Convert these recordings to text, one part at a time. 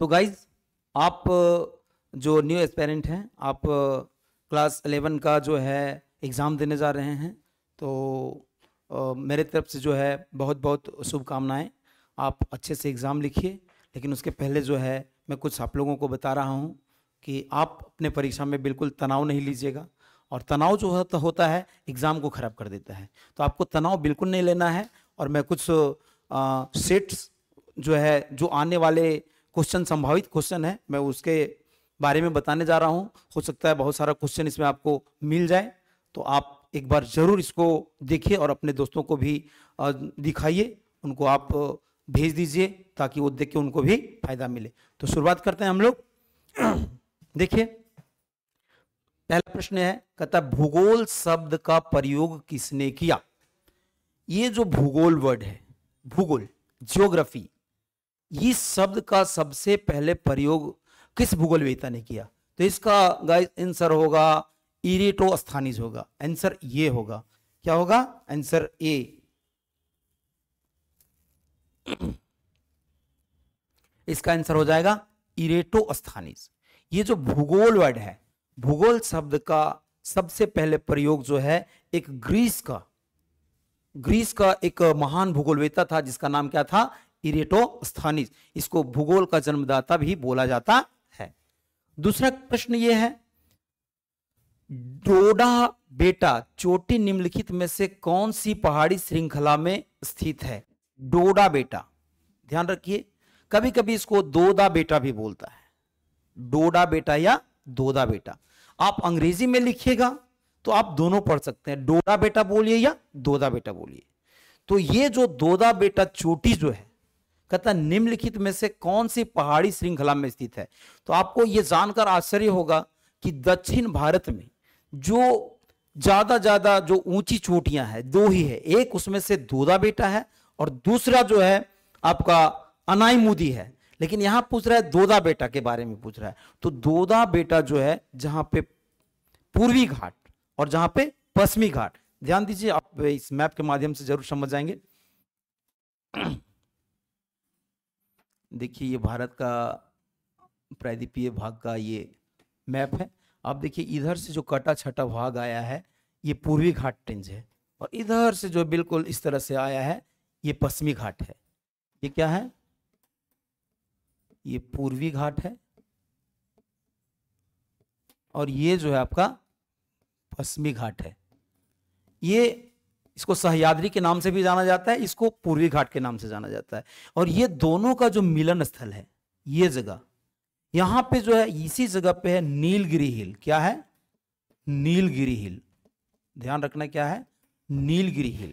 तो गाइज आप जो न्यू एस्पेरेंट हैं, आप क्लास 11 का जो है एग्ज़ाम देने जा रहे हैं, तो मेरे तरफ से जो है बहुत बहुत शुभकामनाएं। आप अच्छे से एग्ज़ाम लिखिए, लेकिन उसके पहले जो है मैं कुछ आप लोगों को बता रहा हूं कि आप अपने परीक्षा में बिल्कुल तनाव नहीं लीजिएगा, और तनाव जो होता है एग्ज़ाम को ख़राब कर देता है। तो आपको तनाव बिल्कुल नहीं लेना है। और मैं कुछ सेट्स जो है, जो आने वाले क्वेश्चन, संभावित क्वेश्चन है, मैं उसके बारे में बताने जा रहा हूं। हो सकता है बहुत सारा क्वेश्चन इसमें आपको मिल जाए, तो आप एक बार जरूर इसको देखिए और अपने दोस्तों को भी दिखाइए, उनको आप भेज दीजिए ताकि वो देख के उनको भी फायदा मिले। तो शुरुआत करते हैं हम लोग। देखिए, पहला प्रश्न है, कहता भूगोल शब्द का प्रयोग किसने किया। ये जो भूगोल वर्ड है, भूगोल, ज्योग्राफी, इस शब्द का सबसे पहले प्रयोग किस भूगोलवेत्ता ने किया? तो इसका गाइस आंसर होगा इरेटोस्थानीज होगा। आंसर ये होगा, क्या होगा? Answer A. इसका आंसर हो जाएगा इरेटोस्थानीज। ये जो भूगोल वर्ड है, भूगोल शब्द का सबसे पहले प्रयोग जो है एक ग्रीस का एक महान भूगोलवेत्ता था, जिसका नाम क्या था? इरेटोस्थानीज। इसको भूगोल का जन्मदाता भी बोला जाता है। दूसरा प्रश्न यह है, डोडा बेटा चोटी निम्नलिखित में से कौन सी पहाड़ी श्रृंखला में स्थित है? डोडा बेटा, ध्यान रखिए, कभी कभी इसको दोदा बेटा भी बोलता है। डोडा बेटा या दोदा बेटा, आप अंग्रेजी में लिखिएगा तो आप दोनों पढ़ सकते हैं, डोडा बेटा बोलिए या दोदा बेटा बोलिए। तो ये जो दोदा बेटा चोटी जो है, कहता निम्नलिखित में से कौन सी पहाड़ी श्रृंखला में स्थित है? तो आपको यह जानकर आश्चर्य होगा कि दक्षिण भारत में जो ज्यादा जो ऊंची चोटियां हैं, दो ही है। एक उसमें से दोदा बेटा है और दूसरा जो है आपका अनाईमुदी है। लेकिन यहां पूछ रहा है दोदा बेटा के बारे में पूछ रहा है। तो दोदा बेटा जो है, जहां पे पूर्वी घाट और जहां पे पश्चिमी घाट, ध्यान दीजिए, आप इस मैप के माध्यम से जरूर समझ जाएंगे। देखिए, ये भारत का प्रायद्वीपीय भाग का ये मैप है। आप देखिए, इधर से जो कटा छटा भाग आया है ये पूर्वी घाट रेंज है, और इधर से जो बिल्कुल इस तरह से आया है ये पश्चिमी घाट है। ये क्या है? ये पूर्वी घाट है, और ये जो है आपका पश्चिमी घाट है। ये इसको सह्याद्री के नाम से भी जाना जाता है, इसको पूर्वी घाट के नाम से जाना जाता है। और ये दोनों का जो मिलन स्थल है, ये जगह, यहां पे जो है, इसी जगह पे है नीलगिरी हिल। क्या है? नीलगिरी हिल। ध्यान रखना, क्या है? नीलगिरी हिल।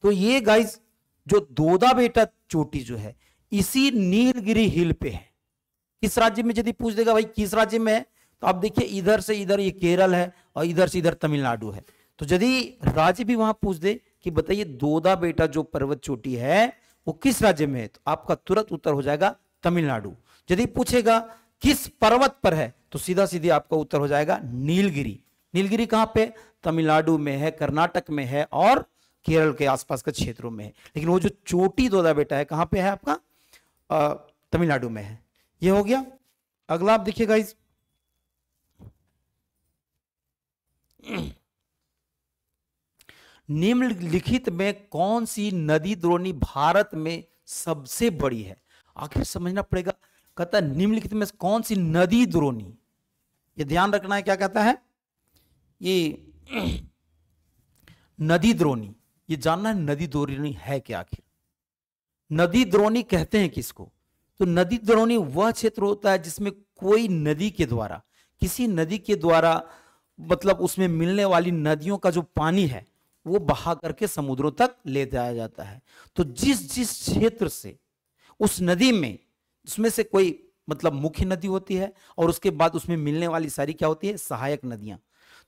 तो ये गाइस जो दोदा बेटा चोटी जो है, इसी नीलगिरी हिल पे है। किस राज्य में? यदि पूछ देगा भाई किस राज्य में है, तो आप देखिए, इधर से इधर ये केरल है और इधर से इधर तमिलनाडु है। तो यदि राज्य भी वहां पूछ दे कि बताइए दोदा बेटा जो पर्वत चोटी है वो किस राज्य में है, तो आपका तुरंत उत्तर हो जाएगा तमिलनाडु। यदि पूछेगा किस पर्वत पर है, तो सीधा सीधी आपका उत्तर हो जाएगा नीलगिरी। नीलगिरी कहां पे? तमिलनाडु में है, कर्नाटक में है और केरल के आसपास के क्षेत्रों में है। लेकिन वो जो चोटी दोदा बेटा है कहां पे है? आपका तमिलनाडु में है। ये हो गया। अगला आप देखिएगा, इस निम्नलिखित में कौन सी नदी द्रोणी भारत में सबसे बड़ी है? आखिर समझना पड़ेगा। कहता है निम्नलिखित में कौन सी नदी द्रोणी, ये ध्यान रखना है। क्या कहता है? ये नदी द्रोणी, ये जानना है नदी द्रोणी है क्या आखिर। नदी द्रोणी कहते हैं किसको? तो नदी द्रोणी वह क्षेत्र होता है जिसमें कोई नदी के द्वारा, किसी नदी के द्वारा, मतलब उसमें मिलने वाली नदियों का जो पानी है वो बहा करके समुद्रों तक ले जाया जाता है। तो जिस जिस क्षेत्र से उस नदी में, उसमें से कोई मतलब मुख्य नदी होती है और उसके बाद उसमें मिलने वाली सारी क्या होती है? सहायक नदियां।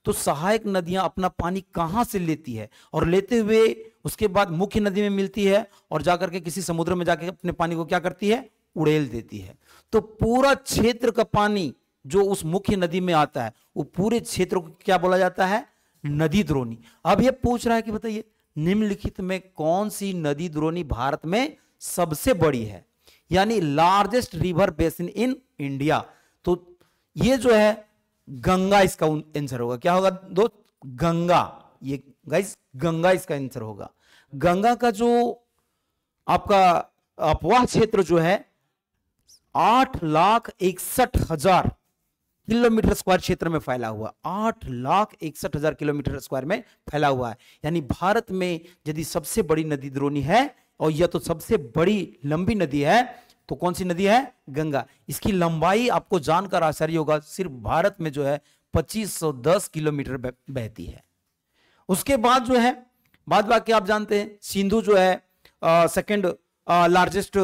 तो सहायक नदियां अपना पानी कहां से लेती है, और लेते हुए उसके बाद मुख्य नदी में मिलती है और जाकर के किसी समुद्र में जाकर अपने पानी को क्या करती है? उड़ेल देती है। तो पूरा क्षेत्र का पानी जो उस मुख्य नदी में आता है, वो पूरे क्षेत्र को क्या बोला जाता है? नदी द्रोणी। अब ये पूछ रहा है कि बताइए निम्नलिखित में कौन सी नदी द्रोणी भारत में सबसे बड़ी है? यानी largest river basin in India. तो ये जो है गंगा इसका आंसर होगा। क्या होगा दोस्त? गंगा। ये गाइस गंगा इसका आंसर होगा। गंगा का जो आपका अपवाह क्षेत्र जो है 8,61,000 किलोमीटर स्क्वायर क्षेत्र में फैला हुआ, 8,61,000 किलोमीटर स्क्वायर में फैला हुआ है। यानी भारत में यदि सबसे बड़ी नदी द्रोणी है और यह तो सबसे बड़ी लंबी नदी है, तो कौन सी नदी है? गंगा। इसकी लंबाई आपको जानकर आश्चर्य होगा, सिर्फ भारत में जो है 2510 किलोमीटर बहती है। उसके बाद जो है बाद बाकी आप जानते हैं सिंधु जो है सेकंड लार्जेस्ट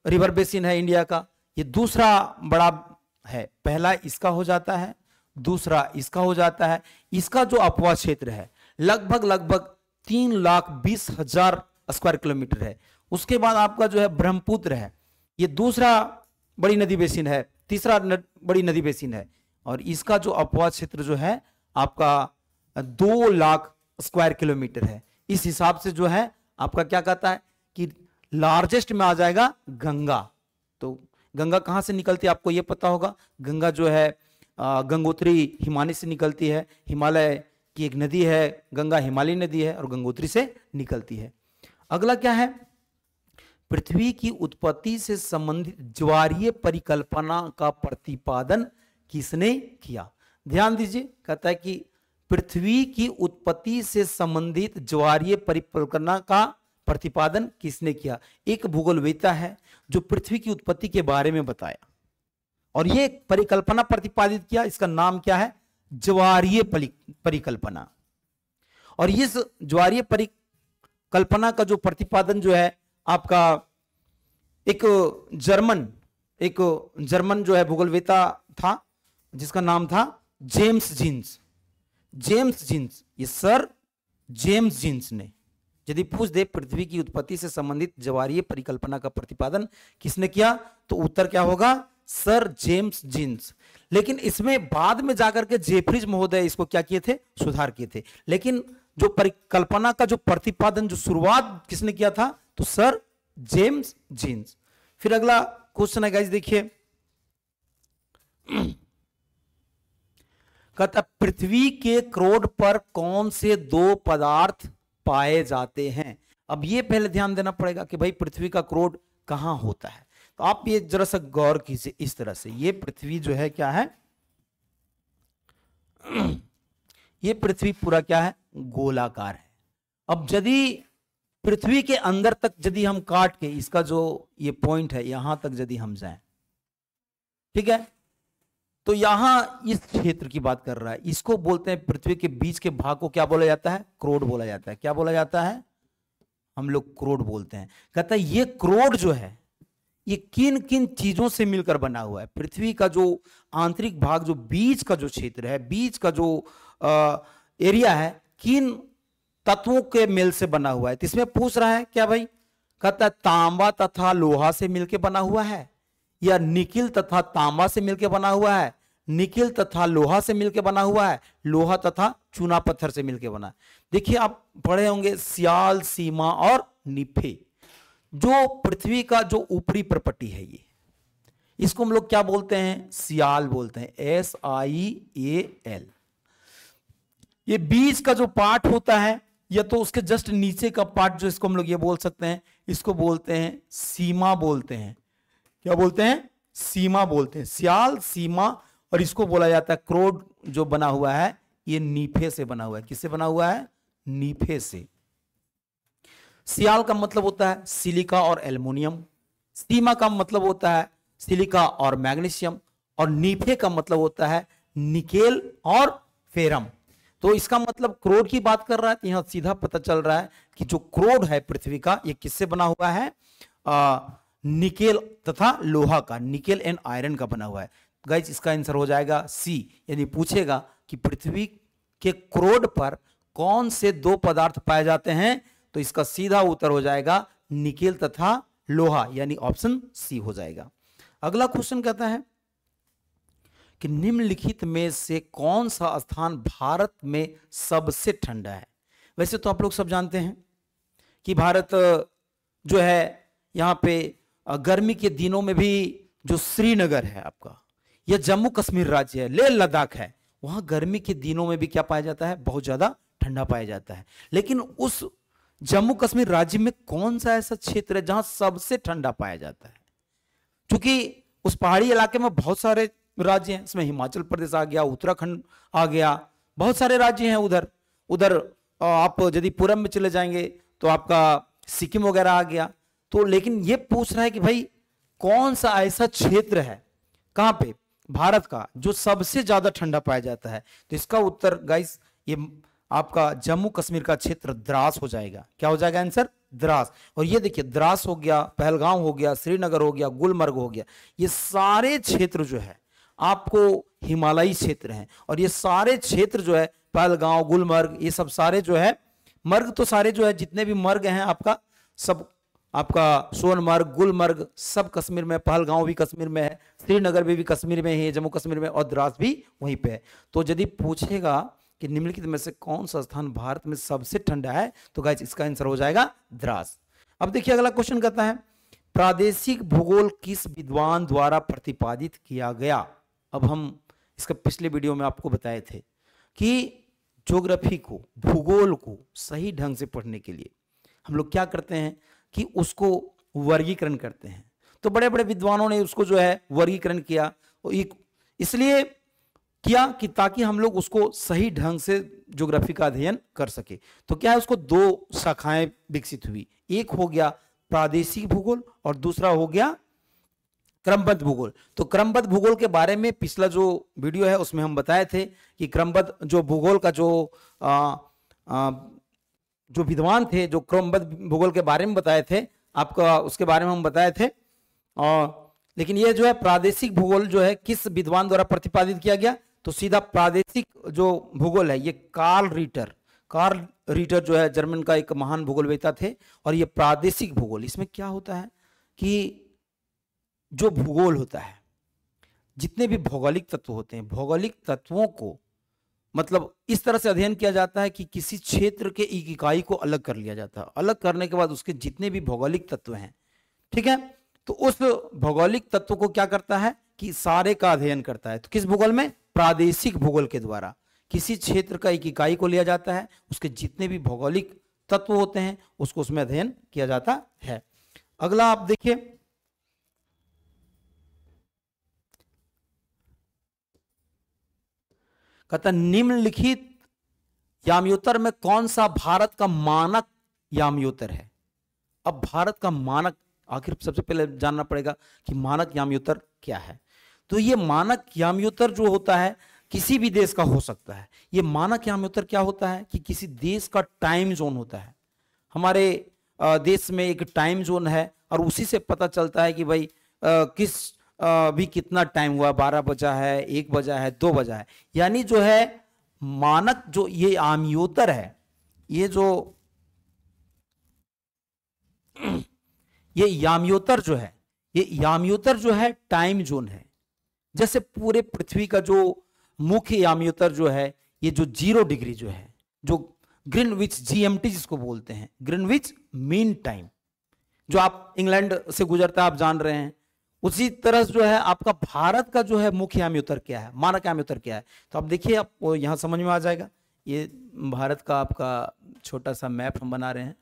रिवर बेसिन है इंडिया का। ये दूसरा बड़ा है, पहला इसका हो जाता है, दूसरा इसका हो जाता है। इसका जो अपवाह क्षेत्र है लगभग 3,20,000 स्क्वायर किलोमीटर है। उसके बाद आपका जो है ब्रह्मपुत्र है, ये दूसरा बड़ी नदी बेसिन है, तीसरा बड़ी नदी बेसिन है, और इसका जो अपवाह क्षेत्र जो है आपका 2 लाख स्क्वायर किलोमीटर है। इस हिसाब से जो है आपका क्या कहता है कि लार्जेस्ट में आ जाएगा गंगा। तो गंगा कहां से निकलती है आपको ये पता होगा। गंगा जो है गंगोत्री हिमालय से निकलती है। हिमालय की एक नदी है गंगा, हिमालय नदी है और गंगोत्री से निकलती है। अगला क्या है? पृथ्वी की उत्पत्ति से संबंधित ज्वारीय परिकल्पना का प्रतिपादन किसने किया? ध्यान दीजिए, कहता है कि पृथ्वी की उत्पत्ति से संबंधित ज्वारीय परिकल्पना का प्रतिपादन किसने किया? एक भूगोलवेत्ता है जो पृथ्वी की उत्पत्ति के बारे में बताया और ये परिकल्पना प्रतिपादित किया। इसका नाम क्या है? ज्वारीय परिकल्पना। और इस ज्वारीय परिकल्पना का जो प्रतिपादन जो है आपका एक जर्मन जो है भूगोलवेत्ता था जिसका नाम था जेम्स जीन्स। ये सर जेम्स जीन्स ने, यदि पूछ दे पृथ्वी की उत्पत्ति से संबंधित ज्वारीय परिकल्पना का प्रतिपादन किसने किया, तो उत्तर क्या होगा? Sir James Jeans. लेकिन इसमें बाद में जाकर के जेफरीज महोदय इसको क्या किए थे? सुधार किए थे। लेकिन जो परिकल्पना का जो प्रतिपादन जो शुरुआत किसने किया था? तो सर जेम्स जीन्स। फिर अगला क्वेश्चन है गाइस, देखिए कहता पृथ्वी के क्रोड पर कौन से 2 पदार्थ पाए जाते हैं? अब ये पहले ध्यान देना पड़ेगा कि भाई पृथ्वी का क्रोड कहां होता है। तो आप ये जरा सा गौर कीजिए इस तरह से, ये पृथ्वी जो है क्या है? ये पृथ्वी पूरा क्या है? गोलाकार है। अब यदि पृथ्वी के अंदर तक यदि हम काट के इसका जो ये पॉइंट है यहां तक यदि हम जाएं, ठीक है, तो यहां इस क्षेत्र की बात कर रहा है, इसको बोलते हैं पृथ्वी के बीच के भाग को क्या बोला जाता है? क्रोड बोला जाता है। क्या बोला जाता है? हम लोग क्रोड बोलते हैं। कहता है ये क्रोड जो है ये किन किन चीजों से मिलकर बना हुआ है? पृथ्वी का जो आंतरिक भाग, जो बीच का जो क्षेत्र है, बीच का जो एरिया है, किन तत्वों के मेल से बना हुआ है? तो इसमें पूछ रहा है क्या भाई? कहता है तांबा तथा लोहा से मिलकर बना हुआ है, या निकिल तथा तांबा से मिलकर बना हुआ है, निकिल तथा लोहा से मिलकर बना हुआ है, लोहा तथा चूना पत्थर से मिलकर बना है। देखिए आप पढ़े होंगे सियाल, सीमा और निफे। जो पृथ्वी का जो ऊपरी प्रपट्टी है ये, इसको हम लोग क्या बोलते हैं? सियाल बोलते हैं, SIAL। ये बीच का जो पार्ट होता है या तो उसके जस्ट नीचे का पार्ट जो इसको हम लोग ये बोल सकते हैं, इसको बोलते हैं सीमा बोलते हैं। क्या बोलते हैं? सीमा बोलते हैं। सियाल, सीमा, और इसको बोला जाता है क्रोड जो बना हुआ है ये नीफे से बना हुआ है। किससे बना हुआ है? नीफे से। सियाल का मतलब होता है सिलिका और एल्युमिनियम, सीमा का मतलब होता है सिलिका और मैग्नीशियम, और नीफे का मतलब होता है निकेल और फेरम। तो इसका मतलब क्रोड की बात कर रहा है, तो यहां सीधा पता चल रहा है कि जो क्रोड है पृथ्वी का ये किससे बना हुआ है? निकेल तथा लोहा का, निकेल एंड आयरन का बना हुआ है। गाइस इसका आंसर हो जाएगा सी। यदि पूछेगा कि पृथ्वी के क्रोड पर कौन से 2 पदार्थ पाए जाते हैं, तो इसका सीधा उत्तर हो जाएगा निकेल तथा लोहा, यानी ऑप्शन सी हो जाएगा। अगला क्वेश्चन कहता है कि निम्नलिखित में से कौन सा स्थान भारत में सबसे ठंडा है? वैसे तो आप लोग सब जानते हैं कि भारत जो है यहाँ पे गर्मी के दिनों में भी जो श्रीनगर है आपका, या जम्मू कश्मीर राज्य है, लेह लद्दाख है, वहां गर्मी के दिनों में भी क्या पाया जाता है, बहुत ज्यादा ठंडा पाया जाता है। लेकिन उस जम्मू कश्मीर राज्य में कौन सा ऐसा क्षेत्र है जहां सबसे ठंडा पाया जाता है? क्योंकि उस पहाड़ी इलाके में बहुत सारे राज्य हैं, इसमें हिमाचल प्रदेश आ गया, उत्तराखंड आ गया, बहुत सारे राज्य हैं उधर। उधर आप यदि पूरब में चले जाएंगे तो आपका सिक्किम वगैरह आ गया। तो लेकिन ये पूछ रहा है कि भाई कौन सा ऐसा क्षेत्र है कहां पे भारत का जो सबसे ज्यादा ठंडा पाया जाता है? तो इसका उत्तर गाइस ये आपका जम्मू कश्मीर का क्षेत्र द्रास हो जाएगा। क्या हो जाएगा आंसर? द्रास। और ये देखिए द्रास हो गया, पहलगांव हो गया, श्रीनगर हो गया, गुलमर्ग हो गया, ये सारे क्षेत्र जो है आपको हिमालयी क्षेत्र हैं। और ये सारे क्षेत्र जो है पहलगांव, गुलमर्ग, ये सब सारे जो है मर्ग, तो सारे जो है जितने भी मर्ग हैं आपका सब, आपका सोनमर्ग, गुलमर्ग सब कश्मीर में, पहलगांव भी कश्मीर में है, श्रीनगर भी कश्मीर में है, जम्मू कश्मीर में, और द्रास भी वहीं पे है। तो यदि पूछेगा कि निम्नलिखित में से कौन सा स्थान भारत में सबसे ठंडा है, तो गाइस इसका आंसर हो जाएगा द्रास। अब देखिए अगला क्वेश्चन कहता है प्रादेशिक भूगोल किस विद्वान द्वारा प्रतिपादित किया गया? अब हम इसका पिछले वीडियो में आपको बताए थे कि ज्योग्राफी को, भूगोल को सही ढंग से पढ़ने के लिए हम लोग क्या करते हैं कि उसको वर्गीकरण करते हैं। तो बड़े बड़े विद्वानों ने उसको जो है वर्गीकरण किया, इसलिए किया कि ताकि हम लोग उसको सही ढंग से ज्योग्राफी का अध्ययन कर सके। तो क्या है, उसको दो शाखाएं विकसित हुई, एक हो गया प्रादेशिक भूगोल और दूसरा हो गया क्रमबद्ध भूगोल। तो क्रमबद्ध भूगोल के बारे में पिछला जो वीडियो है उसमें हम बताए थे कि क्रमबद्ध जो भूगोल का जो विद्वान थे, जो क्रमबद्ध भूगोल के बारे में बताए थे आपका, उसके बारे में हम बताए थे। और लेकिन ये जो है प्रादेशिक भूगोल जो है किस विद्वान द्वारा प्रतिपादित किया गया? तो सीधा प्रादेशिक जो भूगोल है ये कार्ल रीटर जो है जर्मन का एक महान भूगोलवेत्ता थे। और ये प्रादेशिक भूगोल, इसमें क्या होता है कि जो भूगोल होता है, जितने भी भौगोलिक तत्व होते हैं, भौगोलिक तत्वों को मतलब इस तरह से अध्ययन किया जाता है कि किसी क्षेत्र के एक इकाई को अलग कर लिया जाता है, अलग करने के बाद उसके जितने भी भौगोलिक तत्व हैं, ठीक है, तो उस भौगोलिक तत्व को क्या करता है कि सारे का अध्ययन करता है। तो किस भूगोल में? प्रादेशिक भूगोल के द्वारा किसी क्षेत्र का एक इकाई को लिया जाता है, उसके जितने भी भौगोलिक तत्व होते हैं उसको उसमें अध्ययन किया जाता है। अगला आप देखिए, कहता निम्नलिखित याम्योत्तर में कौन सा भारत का मानक याम्योत्तर है? अब भारत का मानक, आखिर सबसे पहले जानना पड़ेगा कि मानक याम्योत्तर क्या है। तो ये मानक याम्योत्तर जो होता है किसी भी देश का हो सकता है। ये मानक याम्योत्तर क्या होता है कि किसी देश का टाइम जोन होता है। हमारे देश में एक टाइम जोन है और उसी से पता चलता है कि भाई किस भी कितना टाइम हुआ, 12 बजा है, 1 बजा है, 2 बजा है। यानी जो है मानक जो ये याम्योत्तर है, ये जो ये याम्योत्तर जो है, ये याम्योत्तर जो है टाइम जोन है। जैसे पूरे पृथ्वी का जो मुख्य याम्योत्तर जो है, ये जो 0 डिग्री जो है, जो ग्रीनविच जीएमटी जिसको बोलते हैं, ग्रीनविच मीन टाइम, जो आप इंग्लैंड से गुजरता है आप जान रहे हैं, उसी तरह जो है आपका भारत का जो है मुख्य याम्योत्तर क्या है, मानक याम्योत्तर क्या है। तो आप देखिए, आपको यहां समझ में आ जाएगा। ये भारत का आपका छोटा सा मैप हम बना रहे हैं।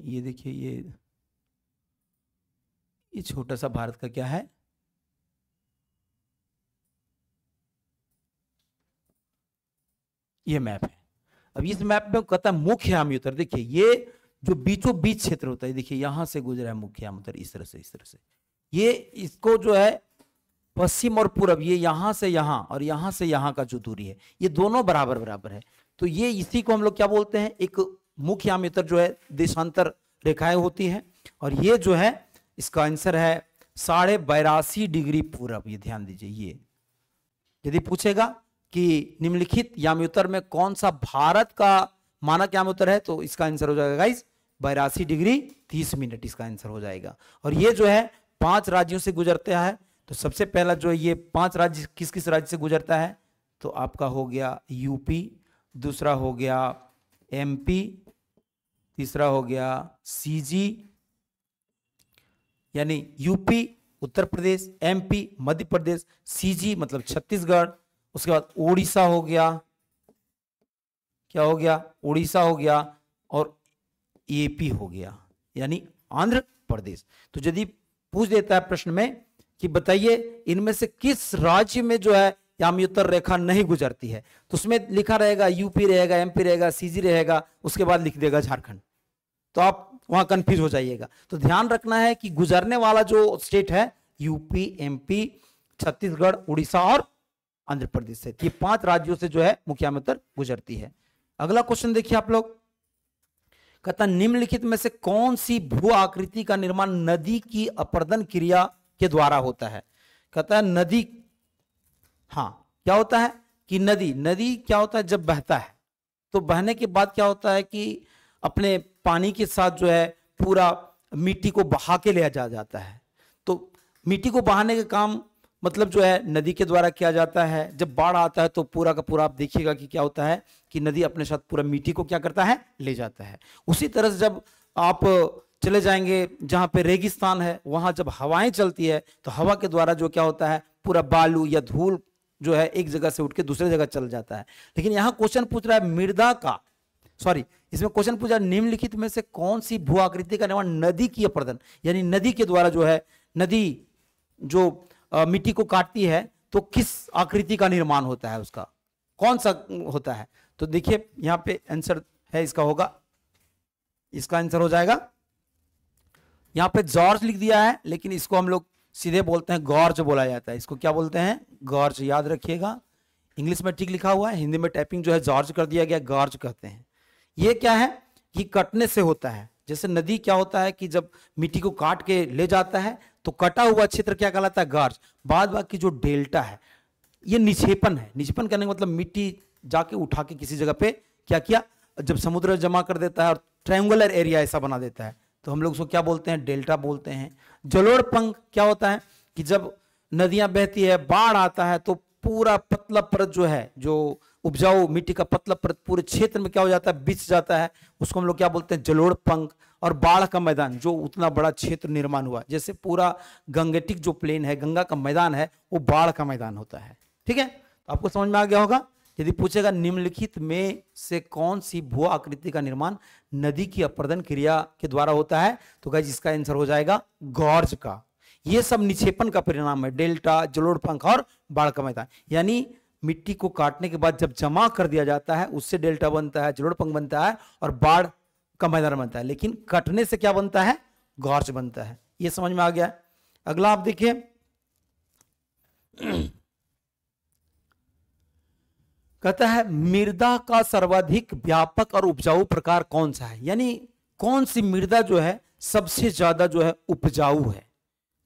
ये देखिए, ये छोटा सा भारत का क्या है, ये मैप है। अब इस मैप में कहता है मुख्य याम्योत्तर। देखिए ये जो बीचों बीच क्षेत्र होता है, देखिए यहां से गुजरा है मुख्य याम्योत्तर, इस तरह से ये इसको जो है पश्चिम और पूरब, ये यहां से यहां और यहां से यहां का जो दूरी है, ये दोनों बराबर है। तो ये इसी को हम लोग क्या बोलते हैं, एक मुख्य याम्योत्तर जो है देशांतर रेखाएं होती है। और ये जो है इसका आंसर है 82.5 डिग्री पूरब। ये ध्यान दीजिए, ये यदि पूछेगा कि निम्नलिखित याम्योत्तर में कौन सा भारत का मानक याम्योत्तर है, तो इसका आंसर हो जाएगा गाइस 82 डिग्री 30 मिनट इसका आंसर हो जाएगा। और ये जो है 5 राज्यों से गुजरता है। तो सबसे पहला जो है ये 5 राज्य किस किस राज्य से गुजरता है, तो आपका हो गया यूपी, दूसरा हो गया एमपी, तीसरा हो गया सीजी यानी UP Uttar Pradesh, MP Madhya Pradesh, CG मतलब छत्तीसगढ़, उसके बाद उड़ीसा हो गया, क्या हो गया, उड़ीसा हो गया, और एपी हो गया यानी आंध्र प्रदेश। तो यदि पूछ देता है प्रश्न में कि बताइए इनमें से किस राज्य में जो है यामी उत्तर रेखा नहीं गुजरती है, तो उसमें लिखा रहेगा यूपी रहेगा, एमपी रहेगा, सीजी रहेगा, उसके बाद लिख देगा झारखंड, तो आप वहां कंफ्यूज हो जाइएगा। तो ध्यान रखना है कि गुजरने वाला जो स्टेट है यूपी, एमपी, छत्तीसगढ़, उड़ीसा और आंध्र प्रदेश से, ये 5 राज्यों से जो है मुख्य यामी उत्तर गुजरती है। अगला क्वेश्चन देखिए आप लोग, कहता निम्नलिखित में से कौन सी भू आकृति का निर्माण नदी की अपर्दन क्रिया के द्वारा होता है। कहता है नदी, हाँ क्या होता है कि नदी क्या होता है, जब बहता है तो बहने के बाद क्या होता है कि अपने पानी के साथ जो है पूरा मिट्टी को बहा के ले जाता है। तो मिट्टी को बहाने का काम मतलब जो है नदी के द्वारा किया जाता है। जब बाढ़ आता है तो पूरा का पूरा आप देखिएगा कि क्या होता है कि नदी अपने साथ पूरा मिट्टी को क्या करता है, ले जाता है। उसी तरह से जब आप चले जाएंगे जहां पे रेगिस्तान है, वहां जब हवाएं चलती है तो हवा के द्वारा जो क्या होता है पूरा बालू या धूल जो है एक जगह से उठ के दूसरे जगह चल जाता है। लेकिन यहां क्वेश्चन पूछ रहा है मृदा का, सॉरी इसमें क्वेश्चन पूछा निम्नलिखित में से कौन सी भू आकृति का निर्माण नदी की अपर्दन, यानी नदी के द्वारा जो है, नदी जो मिट्टी को काटती है तो किस आकृति का निर्माण होता है, उसका कौन सा होता है। तो देखिए यहां पे आंसर है इसका होगा, इसका आंसर हो जाएगा, यहां पे जॉर्ज लिख दिया है लेकिन इसको हम लोग सीधे बोलते हैं गॉर्ज बोला जाता है। इसको क्या बोलते हैं, गॉर्ज, याद रखिएगा। इंग्लिश में ठीक लिखा हुआ है, हिंदी में टाइपिंग जो है जॉर्ज कर दिया गया, गॉर्ज कहते हैं। ये क्या है कि कटने से होता है। जैसे नदी क्या होता है कि जब मिट्टी को काट के ले जाता है तो कटा हुआ क्षेत्र क्या कहलाता है, गार्ज। बाद बाकी जो डेल्टा है ये निक्षेपण है। निक्षेपण करने का मतलब मिट्टी जाके उठा के किसी जगह पे क्या किया, जब समुद्र जमा कर देता है और ट्रायंगुलर एरिया ऐसा बना देता है तो हम लोग उसको क्या बोलते हैं, डेल्टा बोलते हैं। जलोढ़ पंख क्या होता है कि जब नदियां बहती है, बाढ़ आता है तो पूरा पतला परत जो है, जो उपजाऊ मिट्टी का पतला परत पूरे क्षेत्र में क्या हो जाता है, बिछ जाता है, उसको हम लोग क्या बोलते हैं, जलोढ़ पंख। और बाढ़ का मैदान, जो उतना बड़ा क्षेत्र निर्माण हुआ, जैसे पूरा गंगेटिक जो प्लेन है, गंगा का मैदान है, वो बाढ़ का मैदान होता है। ठीक है, तो आपको समझ में आ गया होगा। यदि पूछेगा निम्नलिखित में से कौन सी भू आकृति का निर्माण नदी की अपर्दन क्रिया के द्वारा होता है, तो गाइस इसका आंसर हो जाएगा गॉर्ज का। ये सब निक्षेपण का परिणाम है, डेल्टा, जलोढ़ पंख और बाढ़ का मैदान। यानी मिट्टी को काटने के बाद जब जमा कर दिया जाता है उससे डेल्टा बनता है, जलोढ़ पंख बनता है और बाढ़ का मैदान बनता है। लेकिन कटने से क्या बनता है, गॉर्ज बनता है। ये समझ में आ गया। अगला आप देखिए, कहता है मृदा का सर्वाधिक व्यापक और उपजाऊ प्रकार कौन सा है, यानी कौन सी मृदा जो है सबसे ज्यादा जो है उपजाऊ है।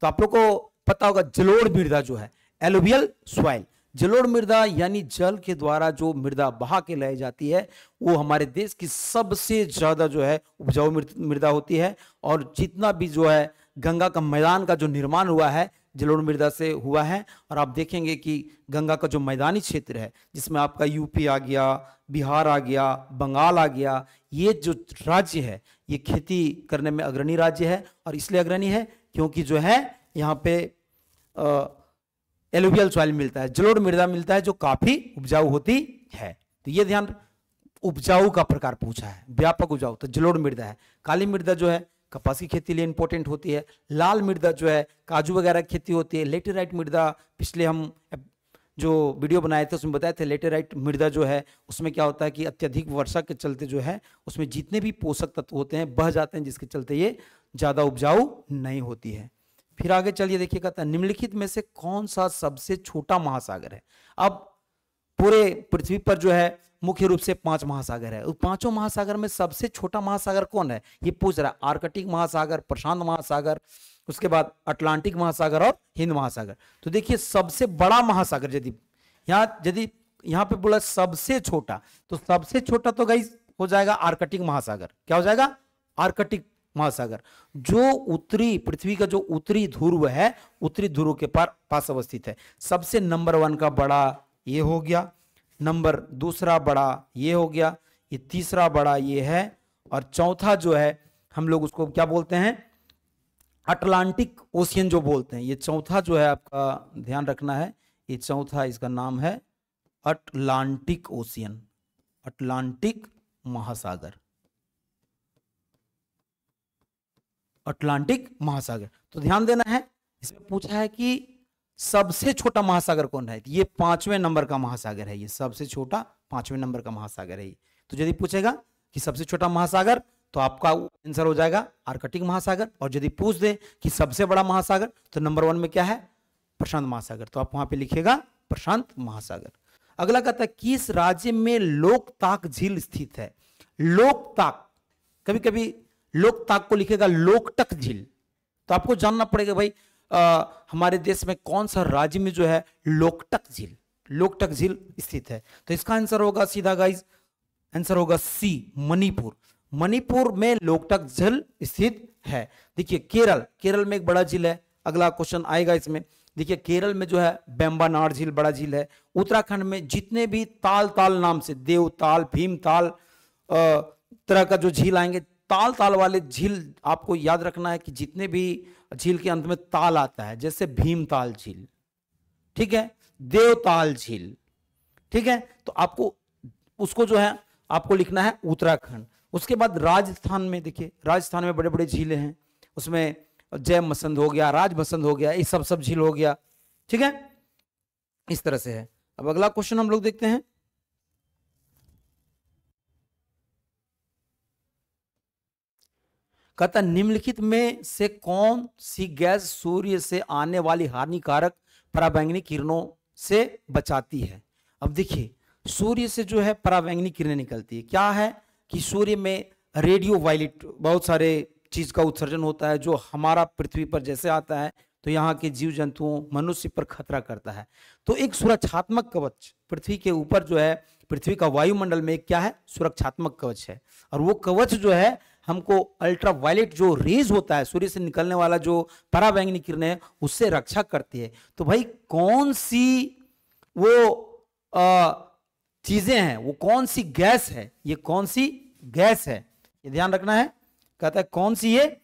तो आप लोग को पता होगा जलोढ़ मृदा जो है, एलुवियल सॉइल। जलोढ़ मृदा यानी जल के द्वारा जो मृदा बहा के लाई जाती है वो हमारे देश की सबसे ज्यादा जो है उपजाऊ मृदा होती है। और जितना भी जो है गंगा का मैदान का जो निर्माण हुआ है जलोढ़ मृदा से हुआ है। और आप देखेंगे कि गंगा का जो मैदानी क्षेत्र है जिसमें आपका यूपी आ गया, बिहार आ गया, बंगाल आ गया, ये जो राज्य है ये खेती करने में अग्रणी राज्य है। और इसलिए अग्रणी है क्योंकि जो है यहाँ पे एलुवियल सॉइल मिलता है, जलोढ़ मृदा मिलता है जो काफी उपजाऊ होती है। तो ये ध्यान, उपजाऊ का प्रकार पूछा है, व्यापक उपजाऊ, तो जलोढ़ मृदा है। काली मृदा जो है कपास की खेती लिए इंपॉर्टेंट होती है। लाल मृदा जो है काजू वगैरह की खेती होती है। लेटेराइट मृदा, पिछले हम जो वीडियो बनाए थे उसमें बताए थे, लेटेराइट मृदा जो है उसमें क्या होता है कि अत्यधिक वर्षा के चलते जो है उसमें जितने भी पोषक तत्व होते हैं बह जाते हैं, जिसके चलते ये ज्यादा उपजाऊ नहीं होती है। फिर आगे चलिए देखिए, कहता है निम्नलिखित में से कौन सा सबसे छोटा महासागर है। अब पूरे पृथ्वी पर जो है मुख्य रूप से 5 महासागर है, उस 5 महासागर में सबसे छोटा महासागर कौन है ये पूछ रहा है। आर्कटिक महासागर, प्रशांत महासागर, उसके बाद अटलांटिक महासागर और हिंद महासागर। तो देखिए सबसे बड़ा महासागर यदि यहाँ पे बोला सबसे छोटा, तो सबसे छोटा तो गाइस हो जाएगा आर्कटिक महासागर। क्या हो जाएगा, आर्कटिक महासागर, जो उत्तरी पृथ्वी का जो उत्तरी ध्रुव है, उत्तरी ध्रुव के पास अवस्थित है। सबसे नंबर 1 का बड़ा ये हो गया। नंबर दूसरा बड़ा ये हो गया, ये तीसरा बड़ा ये है, और चौथा जो है हम लोग उसको क्या बोलते हैं, अटलांटिक ओशियन जो बोलते हैं। ये चौथा जो है आपका ध्यान रखना है, ये चौथा इसका नाम है अटलांटिक ओशियन, अटलांटिक महासागर, अटलांटिक महासागर। तो ध्यान देना है, इसमें पूछा है कि सबसे छोटा महासागर कौन है, ये 5वें नंबर का महासागर है, ये सबसे छोटा 5वें नंबर का महासागर है। तो यदि पूछेगा कि सबसे छोटा महासागर, तो आपका आंसर हो जाएगा आर्कटिक महासागर, और यदि पूछ दे कि सबसे बड़ा महासागर, तो नंबर 1 में क्या है, प्रशांत महासागर, तो आप वहां पे लिखिएगा प्रशांत महासागर। अगला कहता है किस राज्य में लोकताक झील स्थित है। लोकताक, कभी कभी लोकताक को लिखेगा लोकटक झील, तो आपको जानना पड़ेगा भाई हमारे देश में कौन सा राज्य में जो है लोकटक झील स्थित है। तो इसका आंसर होगा सीधा गाइस, आंसर होगा सी, मणिपुर। मणिपुर में लोकटक झील स्थित है। देखिए केरल में एक बड़ा झील है, अगला क्वेश्चन आएगा इसमें। देखिए केरल में जो है बेम्बानार झील बड़ा झील है। उत्तराखंड में जितने भी ताल नाम से, देवताल, भीमताल तरह का जो झील आएंगे, ताल वाले झील आपको याद रखना है कि जितने भी झील के अंत में ताल आता है, जैसे भीमताल झील, ठीक है, देवताल झील, ठीक है, तो आपको उसको जो है आपको लिखना है उत्तराखंड। उसके बाद राजस्थान में, देखिए राजस्थान में बड़े बड़े झीलें हैं, उसमें जय मसंद हो गया, राज मसंद हो गया, ये सब झील हो गया, ठीक है, इस तरह से है। अब अगला क्वेश्चन हम लोग देखते हैं। कहता निम्नलिखित में से कौन सी गैस सूर्य से आने वाली हानिकारक पराबैंगनी किरणों से बचाती है। अब देखिए सूर्य से जो है पराबैंगनी किरणें निकलती है, क्या है कि सूर्य में रेडियो वायलेट बहुत सारे चीज का उत्सर्जन होता है, जो हमारा पृथ्वी पर जैसे आता है तो यहाँ के जीव जंतुओं, मनुष्य पर खतरा करता है। तो एक सुरक्षात्मक कवच पृथ्वी के ऊपर जो है, पृथ्वी का वायुमंडल में एक क्या है, सुरक्षात्मक कवच है, और वो कवच जो है हमको अल्ट्रा वायलेट जो रेज होता है, सूर्य से निकलने वाला जो पराबैंगनी किरणें है, उससे रक्षा करती है। तो भाई कौन सी वो चीजें हैं, वो कौन सी गैस है, ये कौन सी गैस है, ये ध्यान रखना है। कहता है कौन सी ये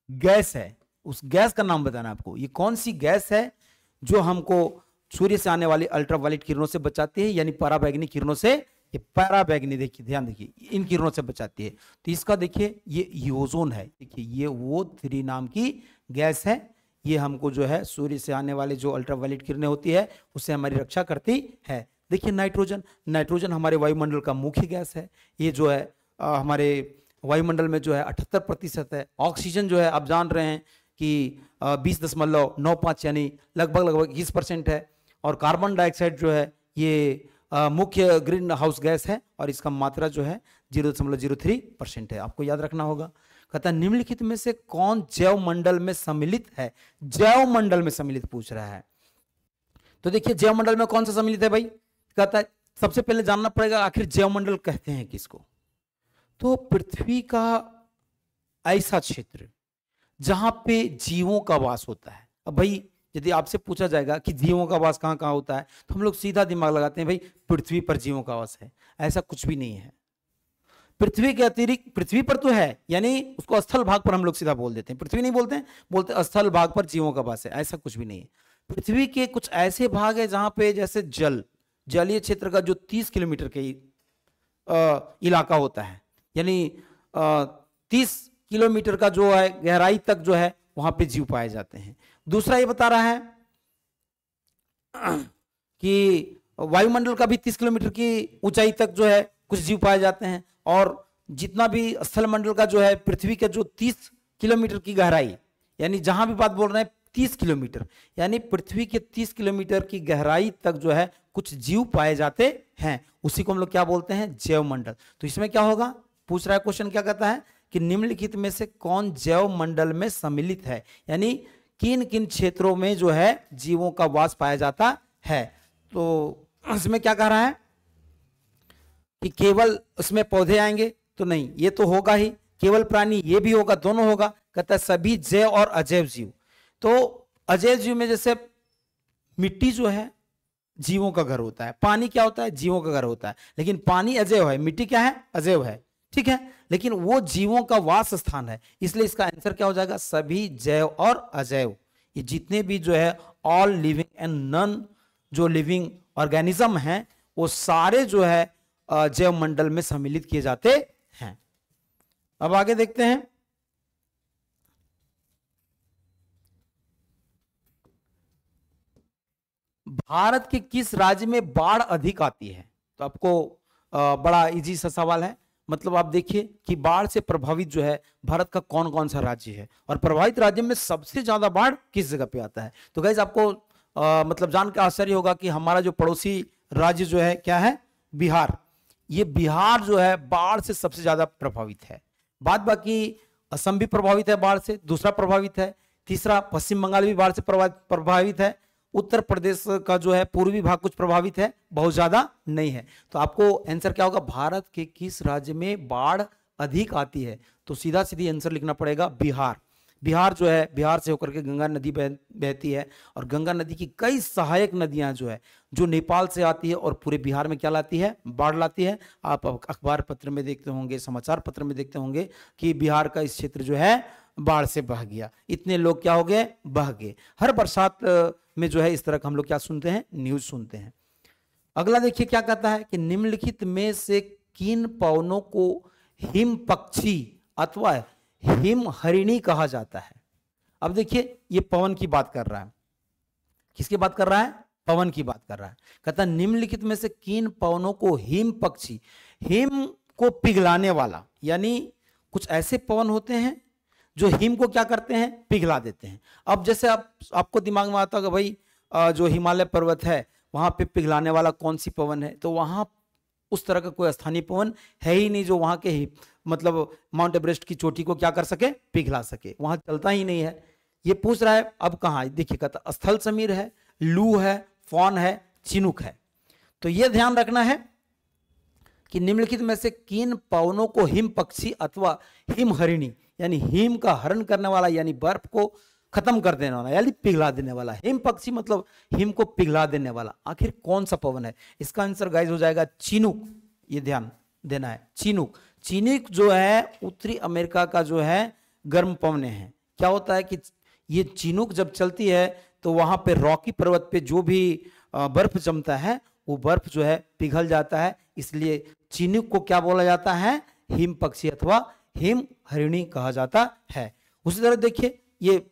गैस है, उस गैस का नाम बताना आपको, ये कौन सी गैस है जो हमको सूर्य से आने वाली अल्ट्रावायलेट किरणों से बचाती है, यानी पराबैंगनी किरणों से। ये पराबैंगनी, देखिए ध्यान देखिए, इन किरणों से बचाती है। तो इसका देखिए ये ओजोन है, देखिए ये O3 नाम की गैस है, ये हमको जो है सूर्य से आने वाले जो अल्ट्रावायलेट किरणें होती है उससे हमारी रक्षा करती है। देखिए नाइट्रोजन हमारे वायुमंडल का मुख्य गैस है, ये जो है हमारे वायुमंडल में जो है 78% है। ऑक्सीजन जो है आप जान रहे हैं कि 20.95 यानी लगभग 20% है, और कार्बन डाइऑक्साइड जो है ये मुख्य ग्रीन हाउस गैस है, और इसका मात्रा जो है 0.03% है, आपको याद रखना होगा। कहता है निम्नलिखित में से कौन जैव मंडल में सम्मिलित है। जैव मंडल में सम्मिलित पूछ रहा है, तो देखिए जैव मंडल में कौन सा सम्मिलित है भाई। कहता है सबसे पहले जानना पड़ेगा आखिर जैव मंडल कहते हैं किसको। तो पृथ्वी का ऐसा क्षेत्र जहां पे जीवों का वास होता है। अब भाई यदि आपसे पूछा जाएगा कि जीवों का वास कहां कहां होता है, तो हम लोग सीधा दिमाग लगाते हैं भाई पृथ्वी पर जीवों का वास है। ऐसा कुछ भी नहीं है, पृथ्वी के अतिरिक्त, पृथ्वी पर तो है, यानी उसको स्थल भाग पर हम लोग सीधा बोल देते हैं, पृथ्वी नहीं बोलते हैं, बोलते स्थल भाग पर जीवों का वास है। ऐसा कुछ भी नहीं है। पृथ्वी के कुछ ऐसे भाग है जहां पे जैसे जलीय क्षेत्र का जो 30 किलोमीटर के इलाका होता है, यानी 30 किलोमीटर का जो है गहराई तक जो है वहां पे जीव पाए जाते हैं। दूसरा ये बता रहा है कि वायुमंडल का भी 30 किलोमीटर की ऊंचाई तक जो है कुछ जीव पाए जाते हैं, और जितना भी स्थल मंडल का जो है पृथ्वी का जो 30 किलोमीटर की गहराई, यानी जहां भी बात बोल रहे हैं 30 किलोमीटर, यानी पृथ्वी के 30 किलोमीटर की गहराई तक जो है कुछ जीव पाए जाते हैं, उसी को हम लोग क्या बोलते हैं, जैव मंडल। तो इसमें क्या होगा, पूछ रहा है क्वेश्चन, क्या कहता है कि निम्नलिखित में से कौन जैव मंडल में सम्मिलित है, यानी किन किन क्षेत्रों में जो है जीवों का वास पाया जाता है। तो इसमें क्या कह रहा है कि केवल उसमें पौधे आएंगे, तो नहीं, ये तो होगा ही, केवल प्राणी ये भी होगा, दोनों होगा। कहता है सभी जैव और अजैव जीव। तो अजैव जीव में जैसे मिट्टी जो है जीवों का घर होता है। पानी क्या होता है? जीवों का घर होता है। लेकिन पानी अजैव है, मिट्टी क्या है? अजैव है, ठीक है। लेकिन वो जीवों का वास स्थान है, इसलिए इसका आंसर क्या हो जाएगा? सभी जैव और अजैव, ये जितने भी जो है ऑल लिविंग एंड नॉन जो लिविंग ऑर्गेनिज्म हैं, वो सारे जो है जैव मंडल में सम्मिलित किए जाते हैं। अब आगे देखते हैं। भारत के किस राज्य में बाढ़ अधिक आती है? तो आपको बड़ा इजी सा सवाल है। मतलब आप देखिए कि बाढ़ से प्रभावित जो है भारत का कौन कौन सा राज्य है, और प्रभावित राज्य में सबसे ज्यादा बाढ़ किस जगह पे आता है। तो गाइस आपको मतलब जानकर आश्चर्य होगा कि हमारा जो पड़ोसी राज्य जो है क्या है? बिहार। ये बिहार जो है बाढ़ से सबसे ज्यादा प्रभावित है। बाद बाकी असम भी प्रभावित है बाढ़ से, दूसरा प्रभावित है, तीसरा पश्चिम बंगाल भी बाढ़ से प्रभावित है, उत्तर प्रदेश का जो है पूर्वी भाग कुछ प्रभावित है, बहुत ज्यादा नहीं है। तो आपको आंसर क्या होगा? भारत के किस राज्य में बाढ़ अधिक आती है? तो सीधा सीधी आंसर लिखना पड़ेगा बिहार। बिहार जो है, बिहार से होकर के गंगा नदी बहती है, और गंगा नदी की कई सहायक नदियां जो है जो नेपाल से आती है और पूरे बिहार में क्या लाती है? बाढ़ लाती है। आप अखबार पत्र में देखते होंगे, समाचार पत्र में देखते होंगे कि बिहार का इस क्षेत्र जो है बाढ़ से बह गया, इतने लोग क्या हो गए? बह गए। हर बरसात में जो है इस तरह का हम लोग क्या सुनते हैं? न्यूज सुनते हैं। अगला देखिए क्या कहता है कि निम्नलिखित में से किन पवनों को हिम पक्षी अथवा हिम हरिणी कहा जाता है? अब देखिए ये पवन की बात कर रहा है। किसकी बात कर रहा है? पवन की बात कर रहा है। कहता है निम्नलिखित में से किन पवनों को हिम पक्षी, हिम को पिघलाने वाला, यानी कुछ ऐसे पवन होते हैं जो हिम को क्या करते हैं? पिघला देते हैं। अब जैसे आपको दिमाग में आता होगा भाई जो हिमालय पर्वत है वहां पे पिघलाने वाला कौन सी पवन है? तो वहां उस तरह का कोई स्थानीय पवन है ही नहीं जो वहां के मतलब माउंट एवरेस्ट की चोटी को क्या कर सके? पिघला सके, वहां चलता ही नहीं है। ये पूछ रहा है अब कहां? देखिए कहता स्थल समीर है, लू है, फॉन है, चिनुक है। तो यह ध्यान रखना है कि निम्नलिखित में से किन पवनों को हिम पक्षी अथवा हिम हरिणी, यानी हिम का हरण करने वाला, यानी बर्फ को खत्म कर देने वाला, यानी पिघला देने वाला। हिम पक्षी मतलब हिम को पिघला देने वाला, आखिर कौन सा पवन है? इसका आंसर गाइस हो जाएगा चिनुक। ये ध्यान देना है, चिनुक। चिनुक जो है उत्तरी अमेरिका का जो है गर्म पवन है। क्या होता है कि ये चिनुक जब चलती है तो वहां पे रॉकी पर्वत पे जो भी बर्फ जमता है वो बर्फ जो है पिघल जाता है, इसलिए चिनुक को क्या बोला जाता है? हिम पक्षी अथवा हिम हरिणी कहा जाता है। उसी तरह देखिए ये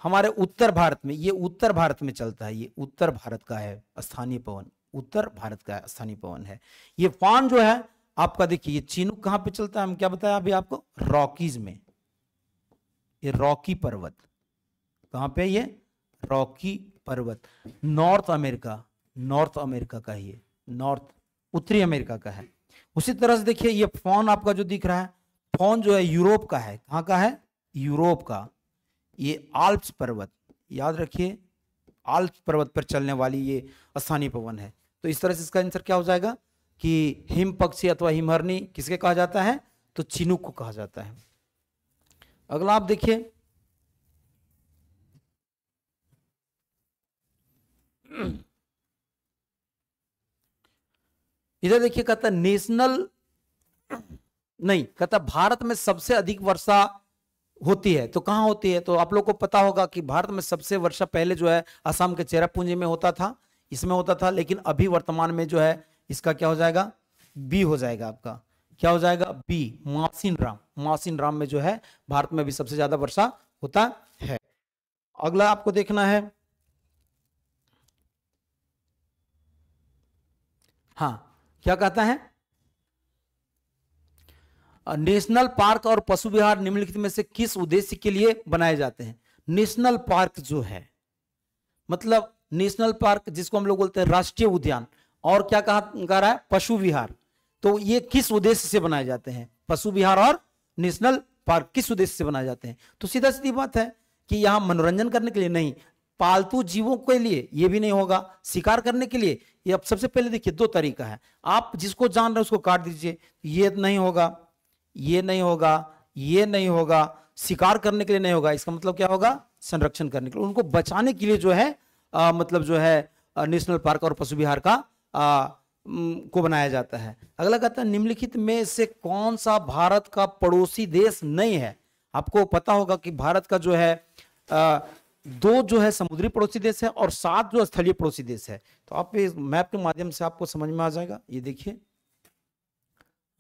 हमारे उत्तर भारत में, ये उत्तर भारत में चलता है, ये उत्तर भारत का है स्थानीय पवन, उत्तर भारत का स्थानीय पवन है। ये फान जो है आपका देखिए, ये चिनुक कहां पे चलता है? हम क्या बताया अभी आपको? रॉकीज में। ये रॉकी पर्वत कहां पे? ये रॉकी पर्वत नॉर्थ अमेरिका, नॉर्थ अमेरिका का, ये नॉर्थ उत्तरी अमेरिका का है। उसी तरह से देखिए ये फॉन आपका जो दिख रहा है, फॉन जो है यूरोप का है। कहां का है? यूरोप का। ये आल्प्स पर्वत, याद रखिए आल्प्स पर्वत पर चलने वाली ये स्थानीय पवन है। तो इस तरह से इसका आंसर क्या हो जाएगा कि हिम पक्षी अथवा हिमहरणी किसके कहा जाता है? तो चिनुक को कहा जाता है। अगला आप देखिए इधर देखिए, कहता नेशनल नहीं, कहता भारत में सबसे अधिक वर्षा होती है। तो कहां होती है? तो आप लोग को पता होगा कि भारत में सबसे वर्षा पहले जो है असम के चेरापूंजी में होता था, इसमें होता था, लेकिन अभी वर्तमान में जो है इसका क्या हो जाएगा? बी हो जाएगा आपका। क्या हो जाएगा? बी, मासिनराम। मासिनराम में जो है भारत में भी सबसे ज्यादा वर्षा होता है। अगला आपको देखना है, हाँ क्या कहता है? नेशनल पार्क और पशु विहार निम्नलिखित में से किस उद्देश्य के लिए बनाए जाते हैं? नेशनल पार्क जो है मतलब नेशनल पार्क जिसको हम लोग बोलते हैं राष्ट्रीय उद्यान, और क्या कहा रहा है? पशु विहार। तो ये किस उद्देश्य से बनाए जाते हैं? पशु विहार और नेशनल पार्क किस उद्देश्य से बनाए जाते हैं? तो सीधा सीधी बात है कि यहां मनोरंजन करने के लिए नहीं, पालतू जीवों के लिए ये भी नहीं होगा, शिकार करने के लिए। ये अब सबसे पहले देखिए दो तरीका है, आप जिसको जान रहे उसको काट दीजिए, ये नहीं होगा, ये नहीं होगा, ये नहीं होगा, शिकार करने के लिए नहीं होगा। इसका मतलब क्या होगा? संरक्षण करने के लिए, उनको बचाने के लिए जो है मतलब जो है नेशनल पार्क और पशु विहार का को बनाया जाता है। अगला कहता है निम्नलिखित में से कौन सा भारत का पड़ोसी देश नहीं है। आपको पता होगा कि भारत का जो है 2 जो है समुद्री पड़ोसी देश है और 7 जो स्थलीय पड़ोसी देश है। तो आप इस मैप के माध्यम से आपको समझ में आ जाएगा। ये देखिए,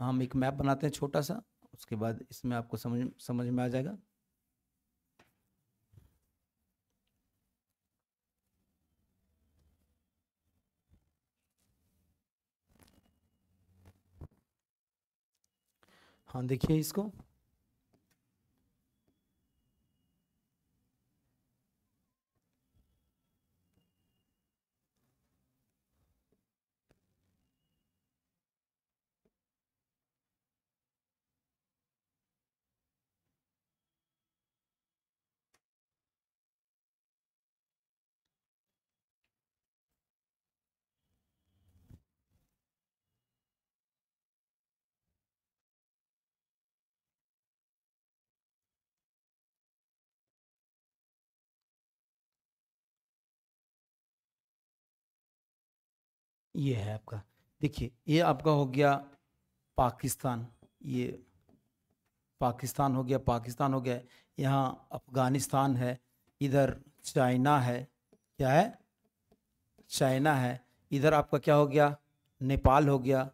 हम एक मैप बनाते हैं छोटा सा, उसके बाद इसमें आपको समझ में आ जाएगा। हाँ देखिए इसको, ये है आपका, देखिए ये आपका हो गया पाकिस्तान, ये पाकिस्तान हो गया, पाकिस्तान हो गया, यहाँ अफगानिस्तान है, इधर चाइना है, क्या है, चाइना है, इधर आपका क्या हो गया, नेपाल हो गया,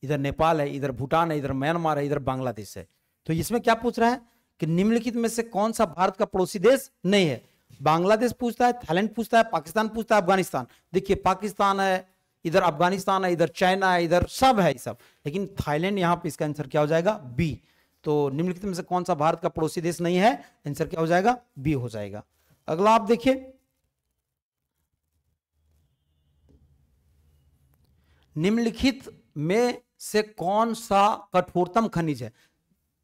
इधर नेपाल है, इधर भूटान है, इधर म्यांमार है, इधर बांग्लादेश है। तो इसमें क्या पूछ रहा है कि निम्नलिखित में से कौन सा भारत का पड़ोसी देश नहीं है। बांग्लादेश पूछता है, थाईलैंड पूछता है, पाकिस्तान पूछता है, अफगानिस्तान। देखिए पाकिस्तान है, इधर अफगानिस्तान है, इधर चाइना है, इधर सब है सब, लेकिन थाईलैंड यहाँ पे इसका आंसर क्या हो जाएगा, बी। तो निम्नलिखित में से कौन सा भारत का पड़ोसी देश नहीं है, आंसर क्या हो जाएगा, बी हो जाएगा। अगला आप देखिए, निम्नलिखित में से कौन सा कठोरतम खनिज है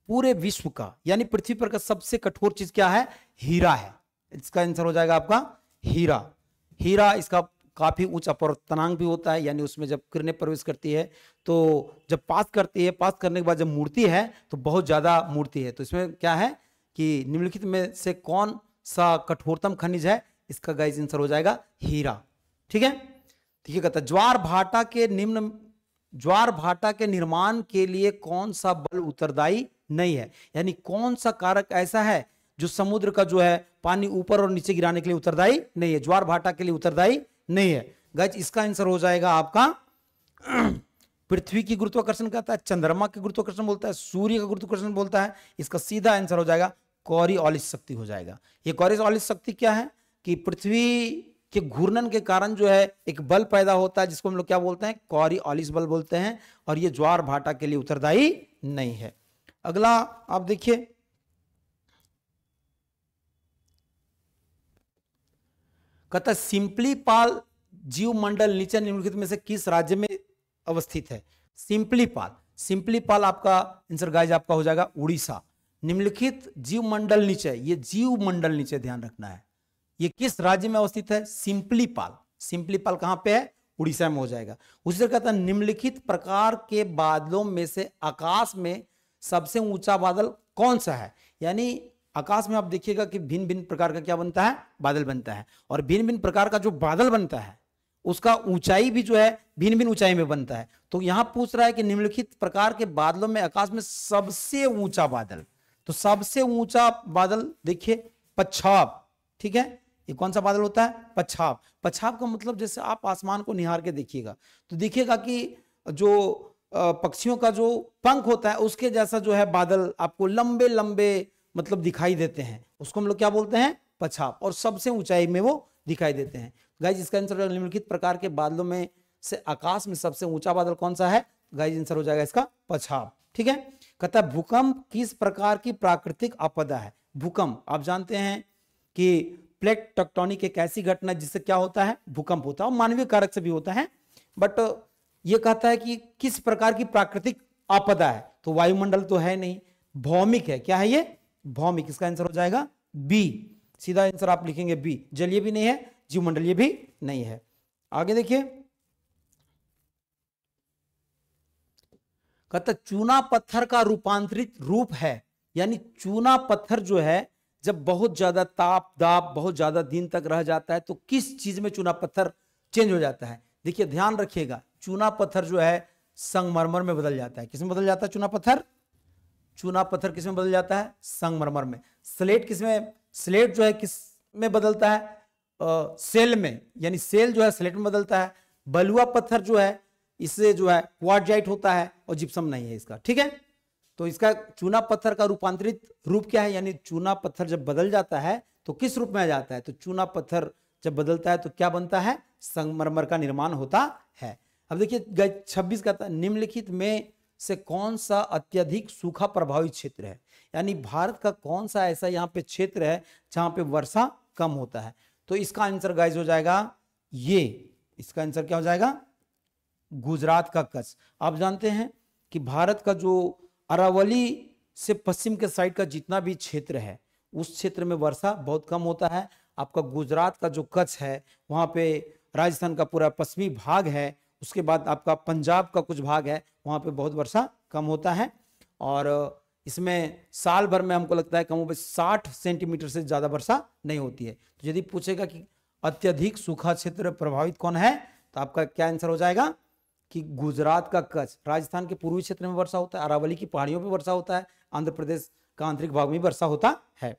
पूरे विश्व का, यानी पृथ्वी पर का सबसे कठोर चीज क्या है, हीरा है। इसका आंसर हो जाएगा आपका हीरा। हीरा इसका काफी ऊंचा अपवर्तनांक भी होता है, यानी उसमें जब किरणें प्रवेश करती है तो जब पास करती है, पास करने के बाद जब मुड़ती है तो बहुत ज्यादा मुड़ती है। तो इसमें क्या है कि निम्नलिखित में से कौन सा कठोरतम खनिज है, इसका गाइस आंसर हो जाएगा हीरा। ठीक है, ठीक है, कहता ज्वार भाटा के निर्माण के लिए कौन सा बल उत्तरदायी नहीं है, यानी कौन सा कारक ऐसा है जो समुद्र का जो है पानी ऊपर और नीचे गिराने के लिए उत्तरदायी नहीं है, ज्वार भाटा के लिए उत्तरदायी नहीं है। गाइस इसका आंसर हो जाएगा आपका पृथ्वी की गुरुत्वाकर्षण कहता है, चंद्रमा की गुरुत्वाकर्षण बोलता है, सूर्य का गुरुत्वाकर्षण बोलता है। इसका सीधा आंसर हो जाएगा कॉरियोलिस शक्ति हो जाएगा। ये कॉरियोलिस शक्ति क्या है कि पृथ्वी के घूर्णन के कारण जो है एक बल पैदा होता है, जिसको हम लोग क्या बोलते हैं, कॉरियोलिस बल बोलते हैं, और ये ज्वार भाटा के लिए उत्तरदायी नहीं है। अगला आप देखिए, कहता सिंपली पाल जीव मंडल नीचे निम्नलिखित में से किस राज्य में अवस्थित है। सिंपली पाल आपका आंसर गाइस आपका हो जाएगा उड़ीसा। निम्नलिखित जीव मंडल नीचे, ये जीव मंडल नीचे ध्यान रखना है, ये किस राज्य में अवस्थित है, सिंपली पाल कहां पे है, उड़ीसा में हो जाएगा। उसी तरह कहता है निम्नलिखित प्रकार के बादलों में से आकाश में सबसे ऊंचा बादल कौन सा है, यानी आकाश में आप देखिएगा कि भिन्न भिन्न प्रकार का क्या बनता है, बादल बनता है, और भिन्न भिन्न प्रकार का जो बादल बनता है उसका ऊंचाई भी जो है भिन्न भिन्न ऊंचाई में बनता है। तो यहां पूछ रहा है कि निम्नलिखित प्रकार के बादलों में आकाश में सबसे ऊंचा बादल, तो सबसे ऊंचा बादल देखिए पच्छाब। ठीक है, ये कौन सा बादल होता है, पच्छाब। पच्छाब का मतलब जैसे आप आसमान को निहार के देखिएगा तो देखिएगा कि जो पक्षियों का जो पंख होता है उसके जैसा जो है बादल आपको लंबे लंबे मतलब दिखाई देते हैं, उसको हम लोग क्या बोलते हैं, पच्छाब, और सबसे ऊंचाई में वो दिखाई देते हैं। गाइस इसका आंसर निम्नलिखित प्रकार के बादलों में से आकाश में सबसे ऊंचा बादल कौन सा है, गाइस आंसर हो जाएगा इसका पच्छाब। ठीक है, कहता है भूकंप किस प्रकार की प्राकृतिक आपदा है। भूकंप आप जानते हैं कि प्लेट टेक्टोनिक एक ऐसी घटना जिससे क्या होता है, भूकंप होता है, और मानवीय कारक से भी होता है, बट ये कहता है कि किस प्रकार की प्राकृतिक आपदा है, तो वायुमंडल तो है नहीं, भौमिक है। क्या है ये, भौमिक। इसका आंसर हो जाएगा बी, सीधा आंसर आप लिखेंगे बी। जलीय भी नहीं है, जीवमंडलीय भी नहीं है। आगे देखिए, कहता चूना पत्थर का रूपांतरित रूप है, यानी चूना पत्थर जो है जब बहुत ज्यादा ताप दाब बहुत ज्यादा दिन तक रह जाता है तो किस चीज में चूना पत्थर चेंज हो जाता है। देखिए ध्यान रखिएगा, चूना पत्थर जो है संगमरमर में बदल जाता है। किसमें बदल जाता है चूना पत्थर? चूना पत्थर किसमें बदल जाता है? संगमरमर में। स्लेट किसमें? स्लेट जो है किस में बदलता है? सेल में, यानी सेल जो है स्लेट में बदलता है। बलुआ पत्थर जो है इससे जो है क्वार्टजाइट होता है और जिप्सम नहीं है इसका, ठीक है। तो इसका चूना पत्थर का रूपांतरित रूप क्या है, यानी चूना पत्थर जब बदल जाता है तो किस रूप में आ जाता है? तो चूना पत्थर जब बदलता है तो क्या बनता है? संगमरमर का निर्माण होता है। अब देखिए 26 का निम्नलिखित में से कौन सा अत्यधिक सूखा प्रभावित क्षेत्र है, यानी भारत का कौन सा ऐसा यहाँ पे क्षेत्र है जहां पे वर्षा कम होता है। तो इसका आंसर गाइस हो जाएगा ये, इसका आंसर क्या हो जाएगा? गुजरात का कच्छ। आप जानते हैं कि भारत का जो अरावली से पश्चिम के साइड का जितना भी क्षेत्र है उस क्षेत्र में वर्षा बहुत कम होता है। आपका गुजरात का जो कच्छ है वहां पे राजस्थान का पूरा पश्चिमी भाग है, उसके बाद आपका पंजाब का कुछ भाग है, वहां पे बहुत वर्षा कम होता है। और इसमें साल भर में हमको लगता है कम 60 सेंटीमीटर से ज्यादा वर्षा नहीं होती है। तो यदि पूछेगा कि अत्यधिक सूखा क्षेत्र प्रभावित कौन है, तो आपका क्या आंसर हो जाएगा कि गुजरात का कच्छ। राजस्थान के पूर्वी क्षेत्र में वर्षा होता है, अरावली की पहाड़ियों पे वर्षा होता है, आंध्र प्रदेश का आंतरिक भाग में वर्षा होता है।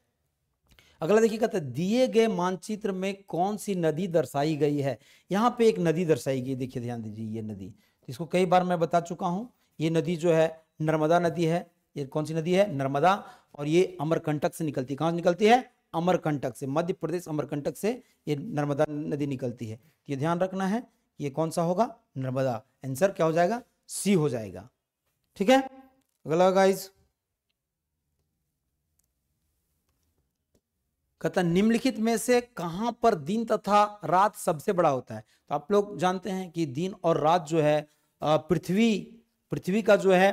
अगला देखिए कहता है दिए गए मानचित्र में कौन सी नदी दर्शाई गई है। यहाँ पे एक नदी दर्शाई गई, देखिए ध्यान दीजिए, ये नदी इसको कई बार मैं बता चुका हूँ। ये नदी जो है नर्मदा नदी है। ये कौन सी नदी है? नर्मदा। और ये अमरकंटक से निकलती है। कहाँ से निकलती है? अमरकंटक से, मध्य प्रदेश अमरकंटक से ये नर्मदा नदी निकलती है। ये ध्यान रखना है, ये कौन सा होगा? नर्मदा। आंसर क्या हो जाएगा? सी हो जाएगा, ठीक है। अगला गाइस कहता निम्नलिखित में से कहां पर दिन तथा रात सबसे बड़ा होता है। तो आप लोग जानते हैं कि दिन और रात जो है पृथ्वी का जो है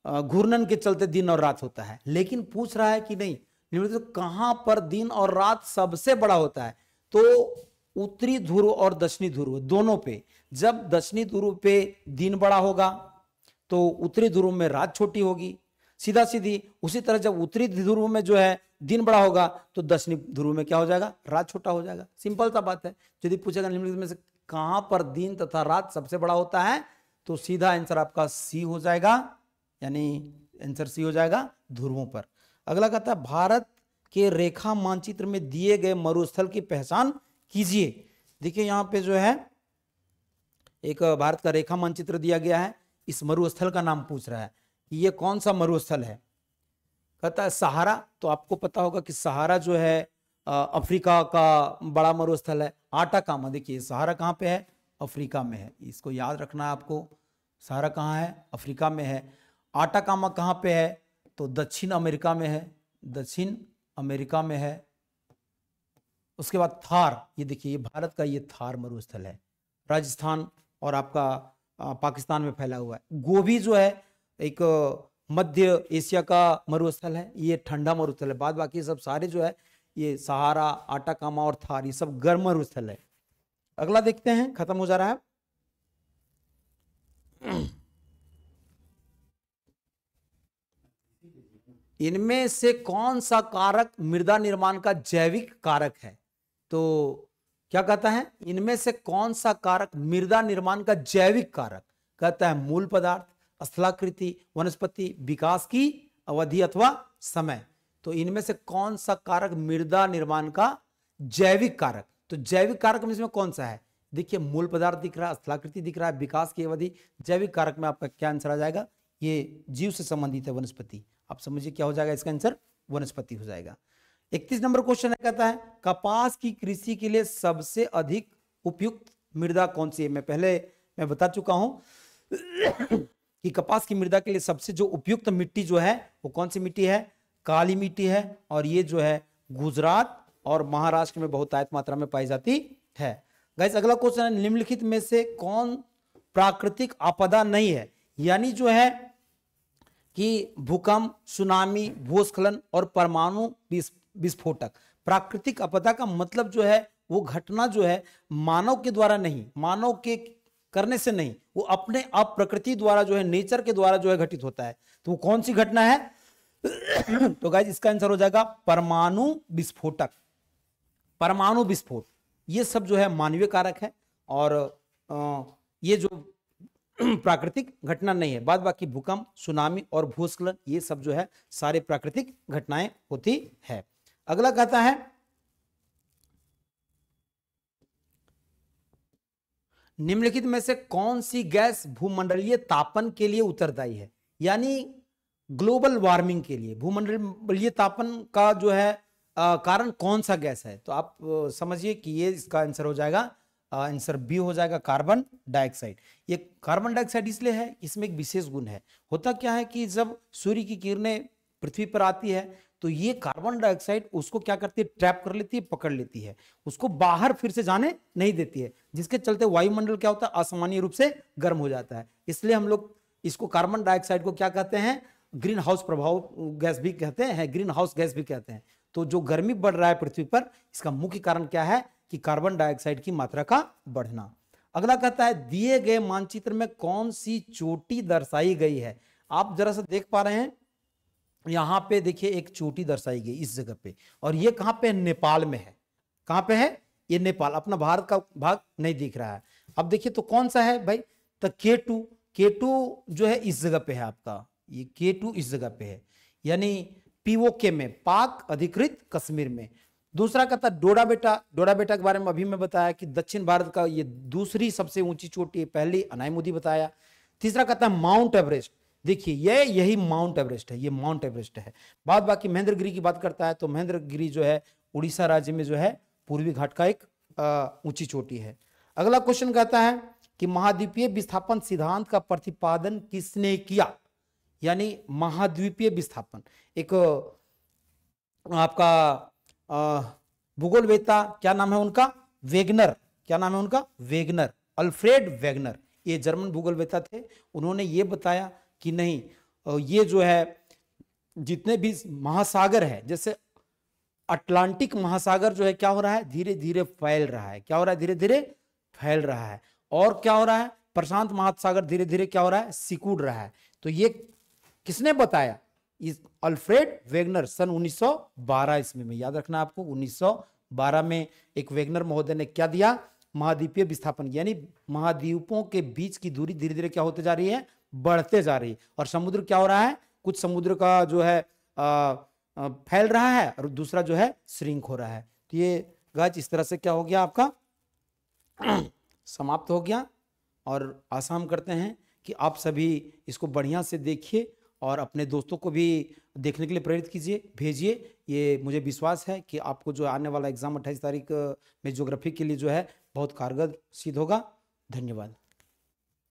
घूर्णन के चलते दिन और रात होता है। लेकिन पूछ रहा है कि नहीं, निम्नलिखित कहां पर दिन और रात सबसे बड़ा होता है? तो उत्तरी ध्रुव और दक्षिणी ध्रुव दोनों पे। जब दक्षिणी ध्रुव पे दिन बड़ा होगा तो उत्तरी ध्रुव में रात छोटी होगी, सीधा सीधी। उसी तरह जब उत्तरी ध्रुव में जो है दिन बड़ा होगा तो दक्षिणी ध्रुव में क्या हो जाएगा? रात छोटा हो जाएगा। सिंपल सा बात है। यदि पूछेगा निम्नलिखित में से कहां पर दिन तथा रात सबसे बड़ा होता है, तो सीधा आंसर आपका सी हो जाएगा, यानी आंसर सी हो जाएगा, ध्रुवों पर। अगला कहता है भारत के रेखा मानचित्र में दिए गए मरुस्थल की पहचान कीजिए। देखिए यहाँ पे जो है एक भारत का रेखा मानचित्र दिया गया है, इस मरुस्थल का नाम पूछ रहा है कि ये कौन सा मरुस्थल है। कहता है सहारा। तो आपको पता होगा कि सहारा जो है अफ्रीका का बड़ा मरुस्थल है। आटाकामा, देखिए सहारा कहाँ पे है? अफ्रीका में है, इसको याद रखना है आपको। सहारा कहाँ है? अफ्रीका में है। आटाकामा कहाँ पे है? तो दक्षिण अमेरिका में है, दक्षिण अमेरिका में है। उसके बाद थार, ये देखिए ये भारत का ये थार मरुस्थल है, राजस्थान और आपका पाकिस्तान में फैला हुआ है। गोबी जो है एक मध्य एशिया का मरुस्थल है, ये ठंडा मरुस्थल है। बाद बाकी सब सारे जो है ये सहारा, आटाकामा और थार ये सब गर्म मरुस्थल है। अगला देखते हैं, खत्म हो जा रहा है। इनमें से कौन सा कारक मृदा निर्माण का जैविक कारक है? तो क्या कहता है, इनमें से कौन सा कारक मृदा निर्माण का जैविक कारक? कहता है मूल पदार्थ, स्थलाकृति, वनस्पति, विकास की अवधि अथवा समय। तो इनमें से कौन सा कारक मृदा निर्माण का जैविक कारक? तो जैविक कारक में इसमें कौन सा है? देखिए मूल पदार्थ दिख रहा है, स्थलाकृति दिख रहा है, विकास की अवधि। जैविक कारक में आपका क्या आंसर आ जाएगा? ये जीव से संबंधित है, वनस्पति। आप समझिए क्या हो जाएगा इसका आंसर? वनस्पति हो जाएगा। 31 नंबर क्वेश्चन है, कहता है कपास की कृषि के लिए सबसे अधिक उपयुक्त मृदा कौन सी है? मैं बता चुका हूं कि कपास की मृदा के लिए सबसे जो उपयुक्त मिट्टी जो है वो कौन सी मिट्टी है? काली मिट्टी है। और ये जो है गुजरात और महाराष्ट्र में बहुतायत मात्रा में पाई जाती है। गाइस अगला क्वेश्चन है, निम्नलिखित में से कौन प्राकृतिक आपदा नहीं है? यानी जो है कि भूकंप, सुनामी, भूस्खलन और परमाणु विस्फोटक। प्राकृतिक आपदा का मतलब जो है वो घटना जो है मानव के द्वारा नहीं, मानव के करने से नहीं, वो अपने आप प्रकृति द्वारा जो है, नेचर के द्वारा जो है घटित होता है। तो वो कौन सी घटना है? तो गाइस इसका आंसर हो जाएगा परमाणु विस्फोटक, परमाणु विस्फोट। ये सब जो है मानवीय कारक है, और ये जो प्राकृतिक घटना नहीं है। बाद बाकी भूकंप, सुनामी और भूस्खलन ये सब जो है सारे प्राकृतिक घटनाएं होती है। अगला कहता है निम्नलिखित में से कौन सी गैस भूमंडलीय तापन के लिए उत्तरदायी है, यानी ग्लोबल वार्मिंग के लिए भूमंडलीय तापन का जो है कारण कौन सा गैस है। तो आप समझिए कि ये इसका आंसर हो जाएगा, आंसर बी हो जाएगा कार्बन डाइऑक्साइड। ये कार्बन डाइऑक्साइड इसलिए है, इसमें एक विशेष गुण है। होता क्या है कि जब सूर्य की किरणें पृथ्वी पर आती है तो ये कार्बन डाइऑक्साइड उसको क्या करती है, ट्रैप कर लेती है, पकड़ लेती है, उसको बाहर फिर से जाने नहीं देती है, जिसके चलते वायुमंडल क्या होता है, असामान्य रूप से गर्म हो जाता है। इसलिए हम लोग इसको कार्बन डाइऑक्साइड को क्या कहते हैं, ग्रीन हाउस प्रभाव गैस भी कहते हैं, ग्रीन हाउस गैस भी कहते हैं। तो जो गर्मी बढ़ रहा है पृथ्वी पर, इसका मुख्य कारण क्या है कि कार्बन डाइऑक्साइड की मात्रा का बढ़ना। अगला कहता है दिए गए मानचित्र में कौन सी चोटी दर्शाई गई है। आप जरा सा देख पा रहे हैं, यहां पे देखिए एक चोटी दर्शाई गई इस जगह पे, और ये कहां पे, नेपाल में है। कहां पे है ये, नेपाल, अपना भारत का भाग नहीं दिख रहा है। अब देखिए तो कौन सा है भाई, तो K2 जो है इस जगह पे है आपका, ये K2 इस जगह पे है, यानी पीओके में, पाक अधिकृत कश्मीर में। दूसरा कहता डोडा बेटा के बारे में अभी मैं बताया कि दक्षिण भारत का ये दूसरी सबसे ऊंची चोटी है, पहली अनाई मोदी बताया। तीसरा कहता है माउंट एवरेस्ट, देखिए यही माउंट एवरेस्ट है, ये माउंट एवरेस्ट है। बाद बाकी महेंद्रगिरी की बात करता है तो महेंद्रगिरी जो है उड़ीसा राज्य में जो है पूर्वी घाट का एक ऊंची चोटी है। अगला क्वेश्चन कहता है कि महाद्वीपीय विस्थापन सिद्धांत का प्रतिपादन किसने किया, यानी महाद्वीपीय विस्थापन। एक आपका भूगोलवेत्ता, क्या नाम है उनका, वेगनर, क्या नाम है उनका, वेगनर, अल्फ्रेड वेगनर, ये जर्मन भूगोलवेत्ता थे। उन्होंने ये बताया कि नहीं, ये जो है जितने भी महासागर है, जैसे अटलांटिक महासागर जो है क्या हो रहा है, धीरे धीरे फैल रहा है, क्या हो रहा है, धीरे धीरे फैल रहा है, और क्या हो रहा है, प्रशांत महासागर धीरे धीरे क्या हो रहा है, सिकुड़ रहा है। तो ये किसने बताया, इस अल्फ्रेड वेगनर, सन 1912 इसमें में याद रखना आपको, 1912 में एक वेगनर महोदय ने क्या दिया, महाद्वीपीय विस्थापन, यानी महाद्वीपों के बीच की दूरी धीरे धीरे क्या होते जा रही है, बढ़ते जा रही है, और समुद्र क्या हो रहा है, कुछ समुद्र का जो है फैल रहा है और दूसरा जो है श्रिंक हो रहा है। तो ये गाइस इस तरह से क्या हो गया आपका समाप्त हो गया, और आशा हम करते हैं कि आप सभी इसको बढ़िया से देखिए और अपने दोस्तों को भी देखने के लिए प्रेरित कीजिए, भेजिए। ये मुझे विश्वास है कि आपको जो आने वाला एग्जाम 28 तारीख में ज्योग्राफी के लिए जो है बहुत कारगर सिद्ध होगा। धन्यवाद।